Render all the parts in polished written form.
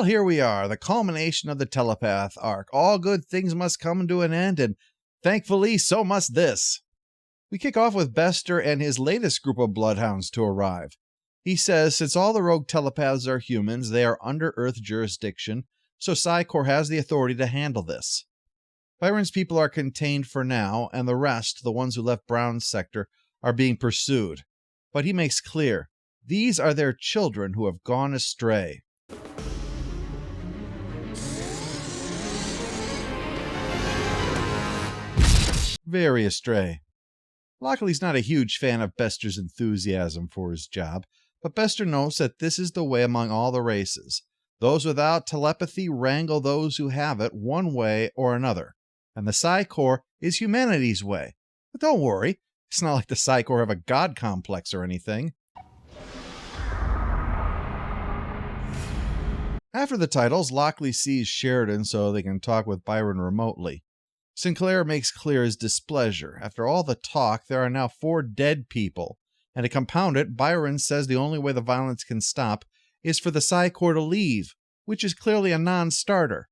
Well, here we are, the culmination of the telepath arc. All good things must come to an end, and thankfully, so must this. We kick off with Bester and his latest group of bloodhounds to arrive. He says since all the rogue telepaths are humans, they are under Earth jurisdiction, so Psi Corps has the authority to handle this. Byron's people are contained for now, and the rest, the ones who left Brown's sector, are being pursued. But he makes clear, these are their children who have gone astray. Very astray. Lockley's not a huge fan of Bester's enthusiasm for his job, but Bester knows that this is the way among all the races. Those without telepathy wrangle those who have it one way or another, and the Psi Corps is humanity's way. But don't worry, it's not like the Psi Corps have a god complex or anything. After the titles, Lockley sees Sheridan so they can talk with Byron remotely. Sinclair makes clear his displeasure. After all the talk, there are now 4 dead people, and to compound it, Byron says the only way the violence can stop is for the Psi Corps to leave, which is clearly a non-starter.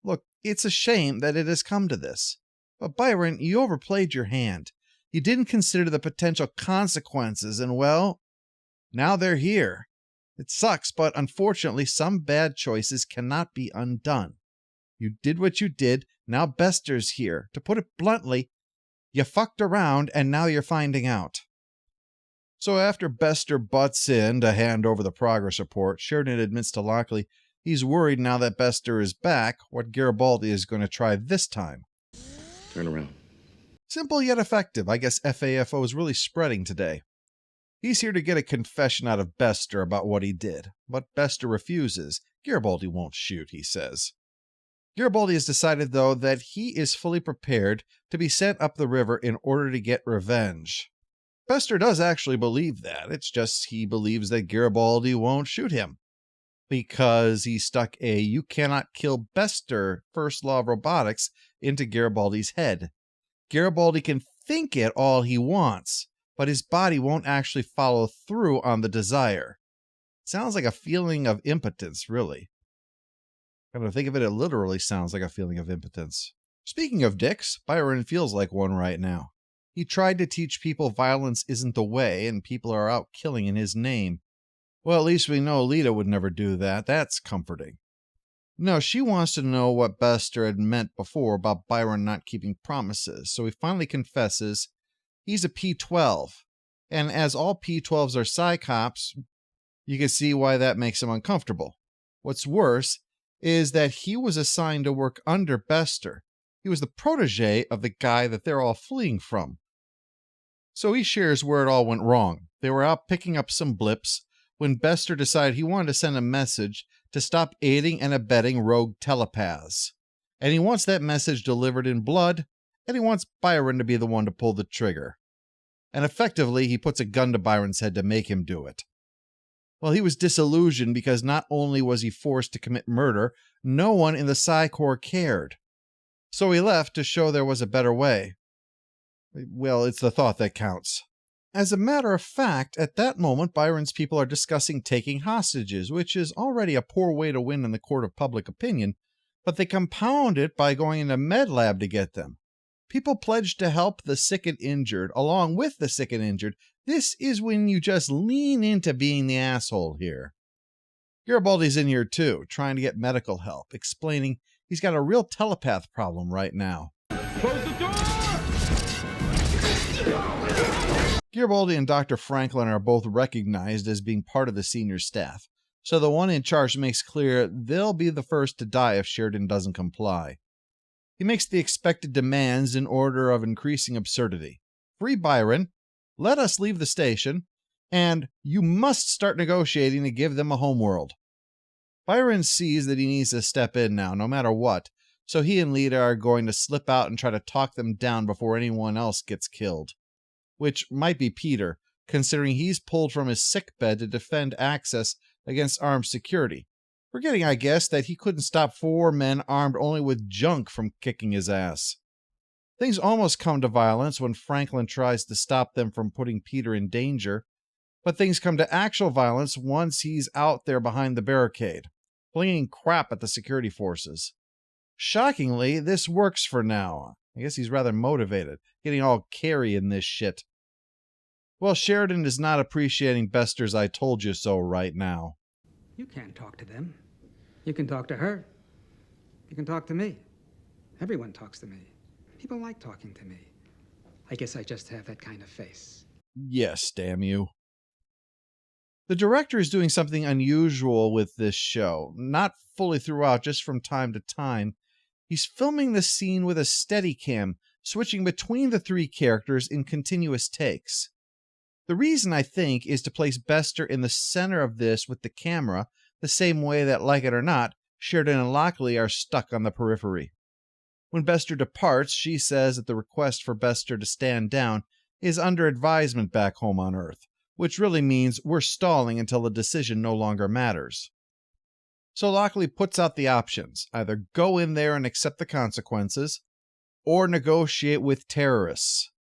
Look, it's a shame that it has come to this. But Byron, you overplayed your hand. You didn't consider the potential consequences, and well, now they're here. It sucks, but unfortunately some bad choices cannot be undone. You did what you did, now Bester's here. To put it bluntly, you fucked around and now you're finding out. So after Bester butts in to hand over the progress report, Sheridan admits to Lockley he's worried now that Bester is back what Garibaldi is going to try this time. Turn around. Simple yet effective. I guess FAFO is really spreading today. He's here to get a confession out of Bester about what he did, but Bester refuses. Garibaldi won't shoot, he says. Garibaldi has decided, though, that he is fully prepared to be sent up the river in order to get revenge. Bester does actually believe that. It's just he believes that Garibaldi won't shoot him, because he stuck a "you cannot kill Bester" first law of robotics into Garibaldi's head. Garibaldi can think it all he wants, but his body won't actually follow through on the desire. Sounds like a feeling of impotence, really. Come to think of it, it literally sounds like a feeling of impotence. Speaking of dicks, Byron feels like one right now. He tried to teach people violence isn't the way, and people are out killing in his name. Well, at least we know Lita would never do that. That's comforting. No, she wants to know what Bester had meant before about Byron not keeping promises, so he finally confesses he's a P-12. And as all P-12s are psychops, you can see why that makes him uncomfortable. What's worse is that he was assigned to work under Bester. He was the protege of the guy that they're all fleeing from. So he shares where it all went wrong. They were out picking up some blips when Bester decided he wanted to send a message to stop aiding and abetting rogue telepaths. And he wants that message delivered in blood, and he wants Byron to be the one to pull the trigger. And effectively, he puts a gun to Byron's head to make him do it. Well, he was disillusioned because not only was he forced to commit murder, no one in the Psi Corps cared. So he left to show there was a better way. Well, it's the thought that counts. As a matter of fact, at that moment, Byron's people are discussing taking hostages, which is already a poor way to win in the court of public opinion, but they compound it by going into Med Lab to get them. People pledged to help the sick and injured, along with the sick and injured. This is when you just lean into being the asshole here. Garibaldi's in here too, trying to get medical help, explaining he's got a real telepath problem right now. Close the door! Garibaldi and Dr. Franklin are both recognized as being part of the senior staff, so the one in charge makes clear they'll be the first to die if Sheridan doesn't comply. He makes the expected demands in order of increasing absurdity. Free Byron, let us leave the station, and you must start negotiating to give them a homeworld. Byron sees that he needs to step in now, no matter what, so he and Lita are going to slip out and try to talk them down before anyone else gets killed. Which might be Peter, considering he's pulled from his sickbed to defend access against armed security. Forgetting, I guess, that he couldn't stop 4 men armed only with junk from kicking his ass. Things almost come to violence when Franklin tries to stop them from putting Peter in danger, but things come to actual violence once he's out there behind the barricade. flinging crap at the security forces. Shockingly, this works for now. I guess he's rather motivated, getting all carry in this shit. Well, Sheridan is not appreciating Bester's "I told you so" right now. You can't talk to them. You can talk to her. You can talk to me. Everyone talks to me. People like talking to me. I guess I just have that kind of face. Yes, damn you. The director is doing something unusual with this show. Not fully throughout, just from time to time. He's filming the scene with a Steadicam, switching between the three characters in continuous takes. The reason, I think, is to place Bester in the center of this with the camera, the same way that, like it or not, Sheridan and Lockley are stuck on the periphery. When Bester departs, she says that the request for Bester to stand down is under advisement back home on Earth, which really means we're stalling until the decision no longer matters. So Lockley puts out the options: either go in there and accept the consequences, or negotiate with terrorists.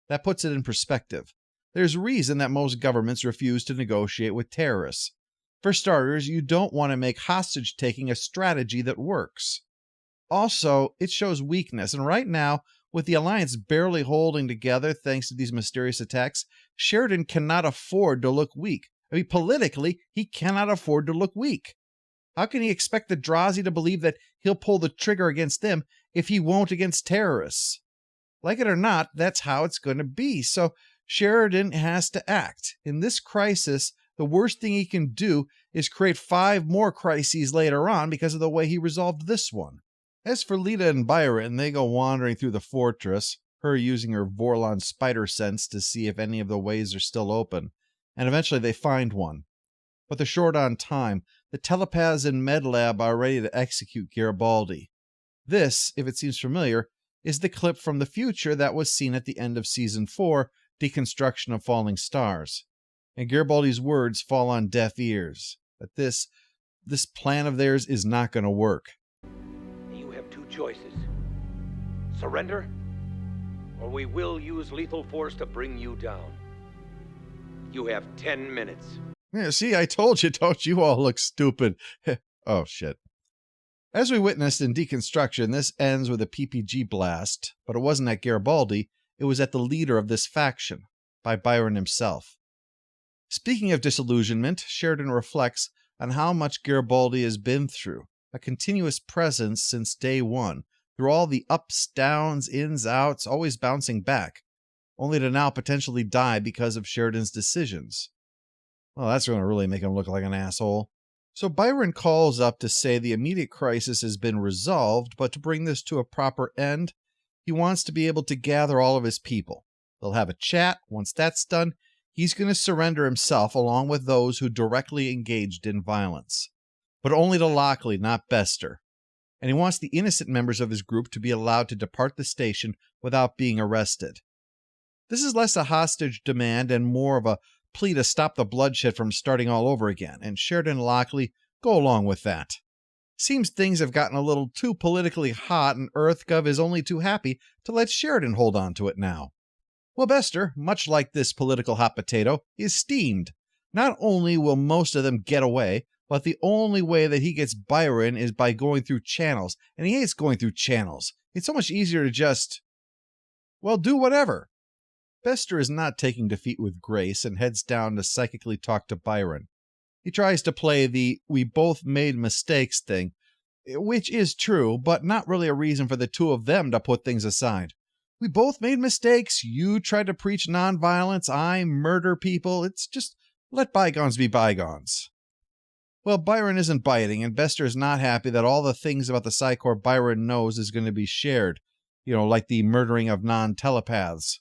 That puts it in perspective. There's reason that most governments refuse to negotiate with terrorists. For starters, you don't want to make hostage-taking a strategy that works. Also, it shows weakness, and right now, with the Alliance barely holding together thanks to these mysterious attacks, Sheridan cannot afford to look weak. I mean, politically, he cannot afford to look weak. How can he expect the Drazi to believe that he'll pull the trigger against them if he won't against terrorists? Like it or not, that's how it's going to be, so Sheridan has to act. In this crisis, the worst thing he can do is create 5 more crises later on because of the way he resolved this one. As for Lita and Byron, they go wandering through the fortress, her using her Vorlon spider sense to see if any of the ways are still open, and eventually they find one. But they're short on time. The telepaths in MedLab are ready to execute Garibaldi. This, if it seems familiar, is the clip from the future that was seen at the end of Season 4, Deconstruction of Falling Stars. And Garibaldi's words fall on deaf ears, that this plan of theirs is not going to work. You have 2 choices. Surrender, or we will use lethal force to bring you down. You have 10 minutes. Yeah, see, I told you, don't you all look stupid? Oh, shit. As we witnessed in Deconstruction, this ends with a PPG blast, but it wasn't at Garibaldi, it was at the leader of this faction, by Byron himself. Speaking of disillusionment, Sheridan reflects on how much Garibaldi has been through, a continuous presence since day one, through all the ups, downs, ins, outs, always bouncing back, only to now potentially die because of Sheridan's decisions. Well, that's going to really make him look like an asshole. So Byron calls up to say the immediate crisis has been resolved, but to bring this to a proper end, he wants to be able to gather all of his people. They'll have a chat. Once that's done, he's going to surrender himself along with those who directly engaged in violence. But only to Lockley, not Bester. And he wants the innocent members of his group to be allowed to depart the station without being arrested. This is less a hostage demand and more of a plea to stop the bloodshed from starting all over again, and Sheridan and Lockley go along with that. Seems things have gotten a little too politically hot, and EarthGov is only too happy to let Sheridan hold on to it now. Well, Bester, much like this political hot potato, is steamed. Not only will most of them get away, but the only way that he gets Byron is by going through channels, and he hates going through channels. It's so much easier to just, well, do whatever. Bester is not taking defeat with grace and heads down to psychically talk to Byron. He tries to play the "we both made mistakes" thing, which is true, but not really a reason for the two of them to put things aside. We both made mistakes. You tried to preach nonviolence. I murder people. It's just let bygones be bygones. Well, Byron isn't biting, and Bester is not happy that all the things about the Psy-Corps Byron knows is going to be shared. Like the murdering of non-telepaths.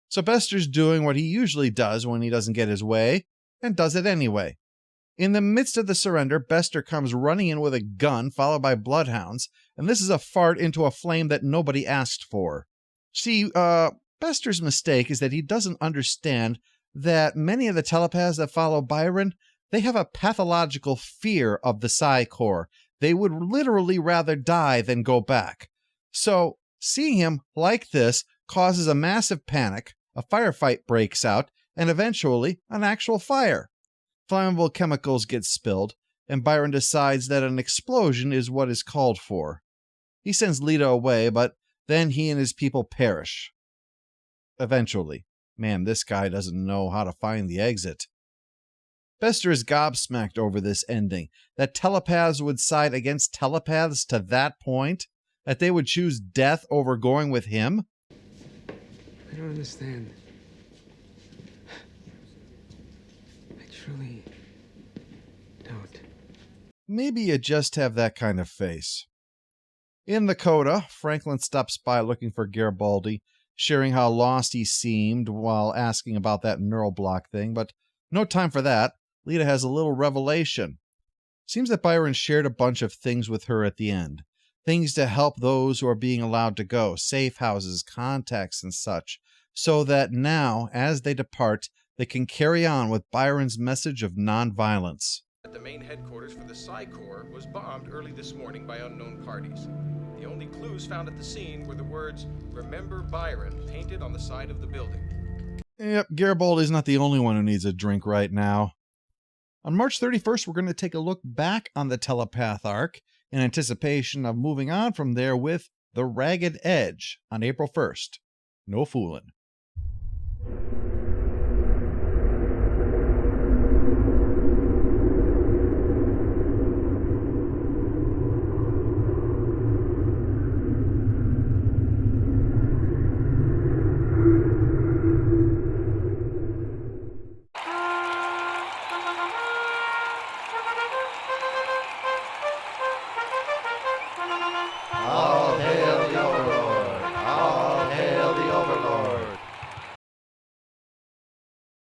So Bester's doing what he usually does when he doesn't get his way, and does it anyway. In the midst of the surrender, Bester comes running in with a gun, followed by bloodhounds, and this is a fart into a flame that nobody asked for. See, Bester's mistake is that he doesn't understand that many of the telepaths that follow Byron, they have a pathological fear of the Psy-Corps. They would literally rather die than go back. So, seeing him like this causes a massive panic, a firefight breaks out, and eventually an actual fire. Flammable chemicals get spilled, and Byron decides that an explosion is what is called for. He sends Lita away, but then he and his people perish. Eventually. Man, this guy doesn't know how to find the exit. Bester is gobsmacked over this ending, that telepaths would side against telepaths to that point, that they would choose death over going with him. I don't understand. I truly don't. Maybe you just have that kind of face. In the coda, Franklin stops by looking for Garibaldi, sharing how lost he seemed while asking about that neural block thing, but no time for that. Lita has a little revelation. Seems that Byron shared a bunch of things with her at the end. Things to help those who are being allowed to go, safe houses, contacts, and such, so that now, as they depart, they can carry on with Byron's message of nonviolence. The main headquarters for the Psi Corps was bombed early this morning by unknown parties. The only clues found at the scene were the words, "Remember Byron," painted on the side of the building. Yep, Garibaldi's not the only one who needs a drink right now. On March 31st, we're going to take a look back on the telepath arc in anticipation of moving on from there with The Ragged Edge on April 1st. No fooling.